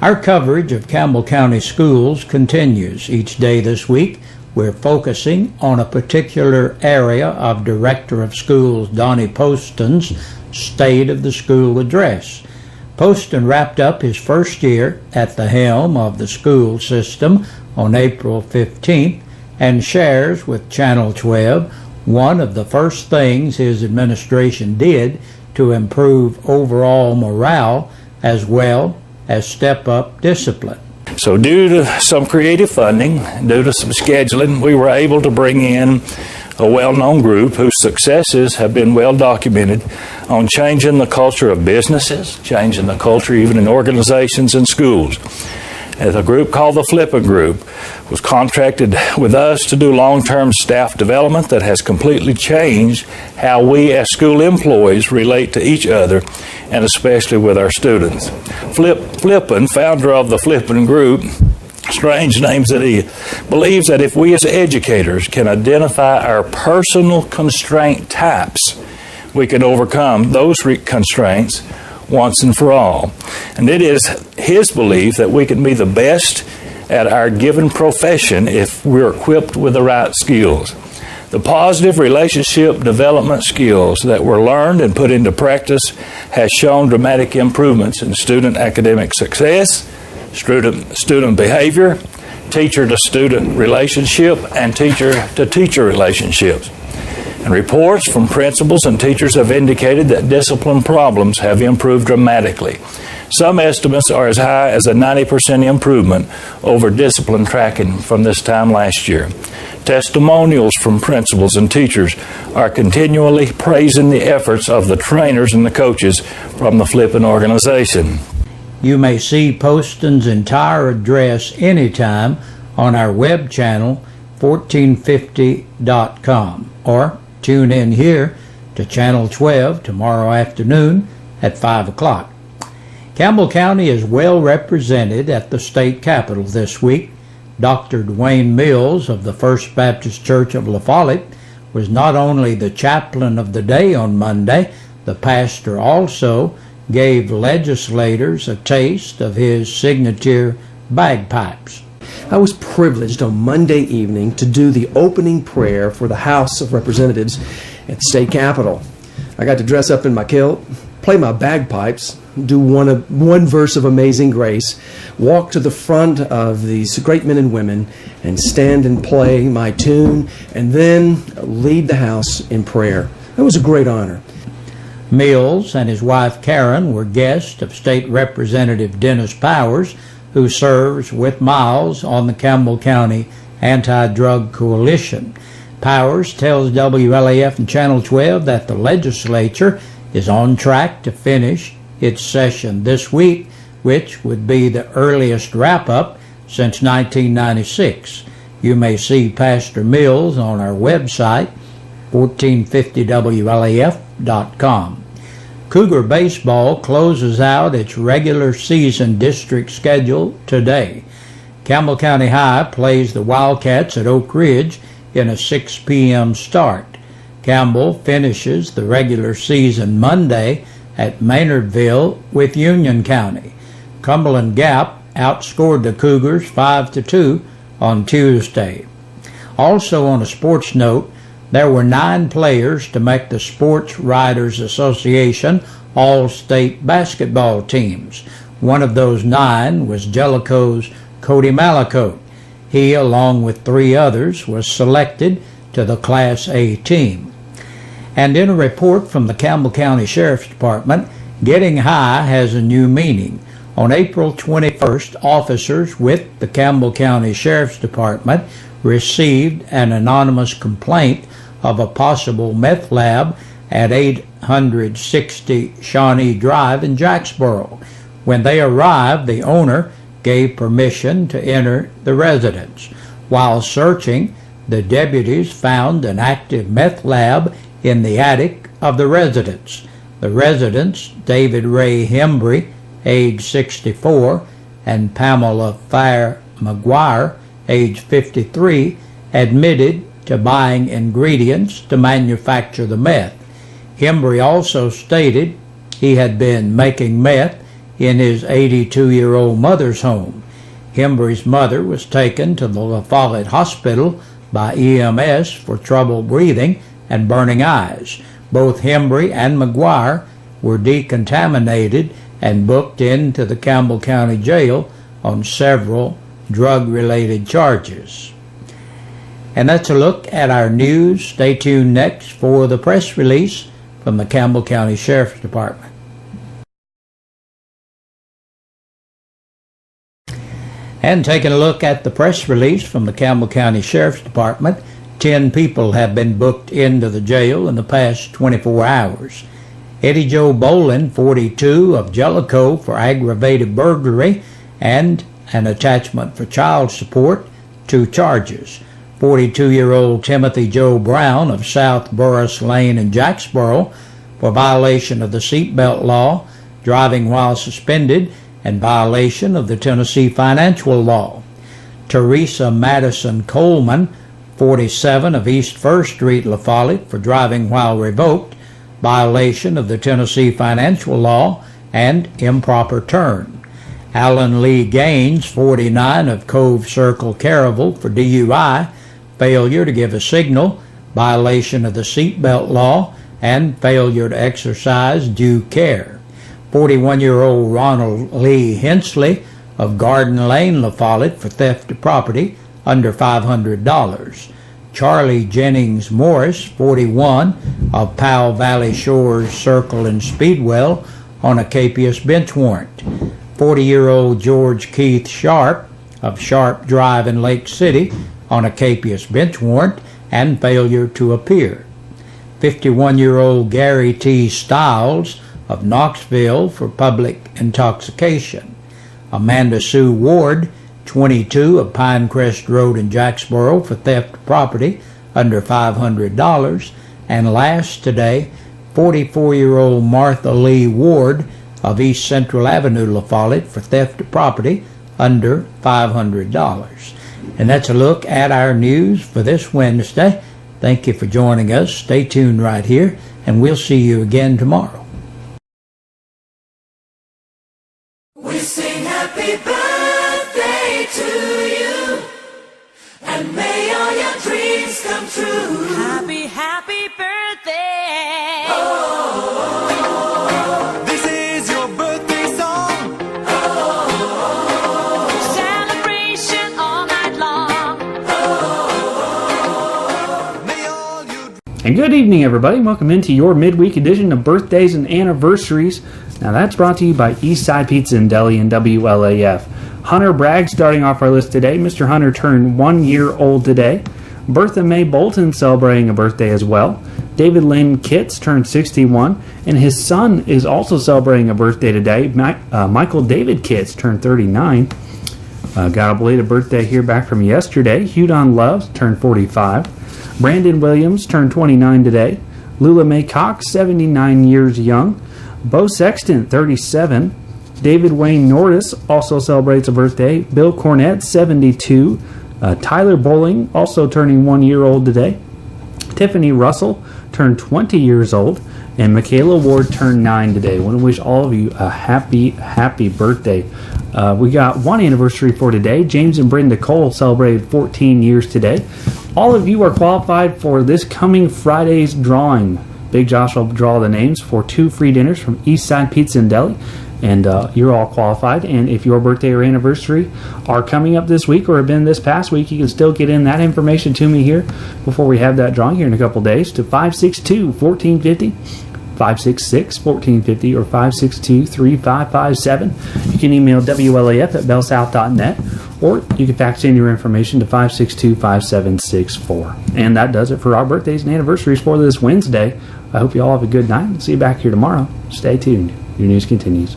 Our coverage of Campbell County schools continues. Each day this week, we're focusing on a particular area of Director of Schools Donnie Poston's State of the School Address. Poston wrapped up his first year at the helm of the school system on April 15th and shares with Channel 12 one of the first things his administration did to improve overall morale as well as step up discipline. So due to some creative funding, due to some scheduling, we were able to bring in a well-known group whose successes have been well documented on changing the culture of businesses, changing the culture even in organizations and schools. As a group called the Flippin' Group was contracted with us to do long-term staff development that has completely changed how we as school employees relate to each other and especially with our students. Flippin', founder of the Flippin' Group, strange names that he believes that if we as educators can identify our personal constraint types, we can overcome those constraints once and for all. And it is his belief that we can be the best at our given profession if we're equipped with the right skills. The positive relationship development skills that were learned and put into practice has shown dramatic improvements in student academic success, student behavior, teacher-to-student relationship, and teacher-to-teacher relationships. And reports from principals and teachers have indicated that discipline problems have improved dramatically. Some estimates are as high as a 90% improvement over discipline tracking from this time last year. Testimonials from principals and teachers are continually praising the efforts of the trainers and the coaches from the Flippin' organization. You may see Poston's entire address anytime on our web channel, 1450.com, or tune in here to Channel 12 tomorrow afternoon at 5 o'clock. Campbell County is well represented at the state capitol this week. Dr. Dwayne Mills of the First Baptist Church of La Follette was not only the chaplain of the day on Monday, the pastor also gave legislators a taste of his signature bagpipes. I was privileged on Monday evening to do the opening prayer for the House of Representatives at the state capitol. I got to dress up in my kilt, play my bagpipes, do one verse of Amazing Grace, walk to the front of these great men and women and stand and play my tune, and then lead the House in prayer. It was a great honor. Mills and his wife Karen were guests of State Representative Dennis Powers, who serves with Miles on the Campbell County Anti-Drug Coalition. Powers tells WLAF and Channel 12 that the legislature is on track to finish its session this week, which would be the earliest wrap-up since 1996. You may see Pastor Mills on our website, 1450WLAF.com. Cougar Baseball closes out its regular season district schedule today. Campbell County High plays the Wildcats at Oak Ridge in a 6 p.m. start. Campbell finishes the regular season Monday at Maynardville with Union County. Cumberland Gap outscored the Cougars 5-2 on Tuesday. Also on a sports note, there were 9 players to make the Sports Writers Association All-State basketball teams. One of those 9 was Jellicoe's Cody Malacote. He, along with 3 others, was selected to the Class A team. And in a report from the Campbell County Sheriff's Department, getting high has a new meaning. On April 21st, officers with the Campbell County Sheriff's Department received an anonymous complaint of a possible meth lab at 860 Shawnee Drive in Jacksboro. When they arrived, the owner gave permission to enter the residence. While searching, the deputies found an active meth lab in the attic of the residence. The residents, David Ray Hembry, age 64, and Pamela Fire McGuire, age 53, admitted to buying ingredients to manufacture the meth. Hembry also stated he had been making meth in his 82-year-old mother's home. Hembry's mother was taken to the La Follette Hospital by EMS for trouble breathing and burning eyes. Both Hembry and McGuire were decontaminated and booked into the Campbell County Jail on several drug-related charges. And that's a look at our news. Stay tuned next for the press release from the Campbell County Sheriff's Department. And taking a look at the press release from the Campbell County Sheriff's Department, 10 people have been booked into the jail in the past 24 hours. Eddie Joe Bolin, 42, of Jellicoe for aggravated burglary and an attachment for child support, 2 charges. 42-year-old Timothy Joe Brown of South Burris Lane in Jacksboro for violation of the seatbelt law, driving while suspended, and violation of the Tennessee financial law. Teresa Madison Coleman, 47, of East 1st Street, La Follette, for driving while revoked, violation of the Tennessee financial law, and improper turn. Alan Lee Gaines, 49, of Cove Circle, Caravel, for DUI, failure to give a signal, violation of the seatbelt law, and failure to exercise due care. 41-year-old Ronald Lee Hensley of Garden Lane, La Follette, for theft of property under $500. Charlie Jennings Morris, 41, of Powell Valley Shores Circle in Speedwell, on a capious bench warrant. 40-year-old George Keith Sharp of Sharp Drive in Lake City, on a capious bench warrant and failure to appear. 51-year-old Gary T. Stiles of Knoxville for public intoxication. Amanda Sue Ward, 22, of Pinecrest Road in Jacksboro, for theft of property under $500. And last today, 44-year-old Martha Lee Ward of East Central Avenue, La Follette, for theft of property under $500. And that's a look at our news for this Wednesday. Thank you for joining us. Stay tuned right here, and we'll see you again tomorrow. We sing happy birthday to you, and may all your dreams come true. Happy, happy birthday. Oh, this is your birthday song. Oh, Celebration all night long. Oh, May all you And good evening, everybody. Welcome into your midweek edition of Birthdays and Anniversaries. Now, that's brought to you by Eastside Pizza and Deli and WLAF. Hunter Bragg starting off our list today. Mr. Hunter turned 1 year old today. Bertha Mae Bolton celebrating a birthday as well. David Lynn Kitts turned 61, and his son is also celebrating a birthday today. Michael David Kitts turned 39. Got a belated birthday here back from yesterday. Hudon Love turned 45. Brandon Williams turned 29 today. Lula Mae Cox, 79 years young. Bo Sexton, 37. David Wayne Nordis also celebrates a birthday. Bill Cornett, 72. Tyler Bowling, also turning 1 year old today. Tiffany Russell turned 20 years old. And Michaela Ward turned 9 today. I want to wish all of you a happy, happy birthday. We got one anniversary for today. James and Brenda Cole celebrated 14 years today. All of you are qualified for this coming Friday's drawing. Big Josh will draw the names for 2 free dinners from Eastside Pizza and Deli. And you're all qualified. And if your birthday or anniversary are coming up this week or have been this past week, you can still get in that information to me here before we have that drawing here in a couple days to 562-1450, 566-1450, or 562-3557. You can email WLAF@bellsouth.net, or you can fax in your information to 562-5764. And that does it for our birthdays and anniversaries for this Wednesday. I hope you all have a good night and see you back here tomorrow. Stay tuned. Your news continues.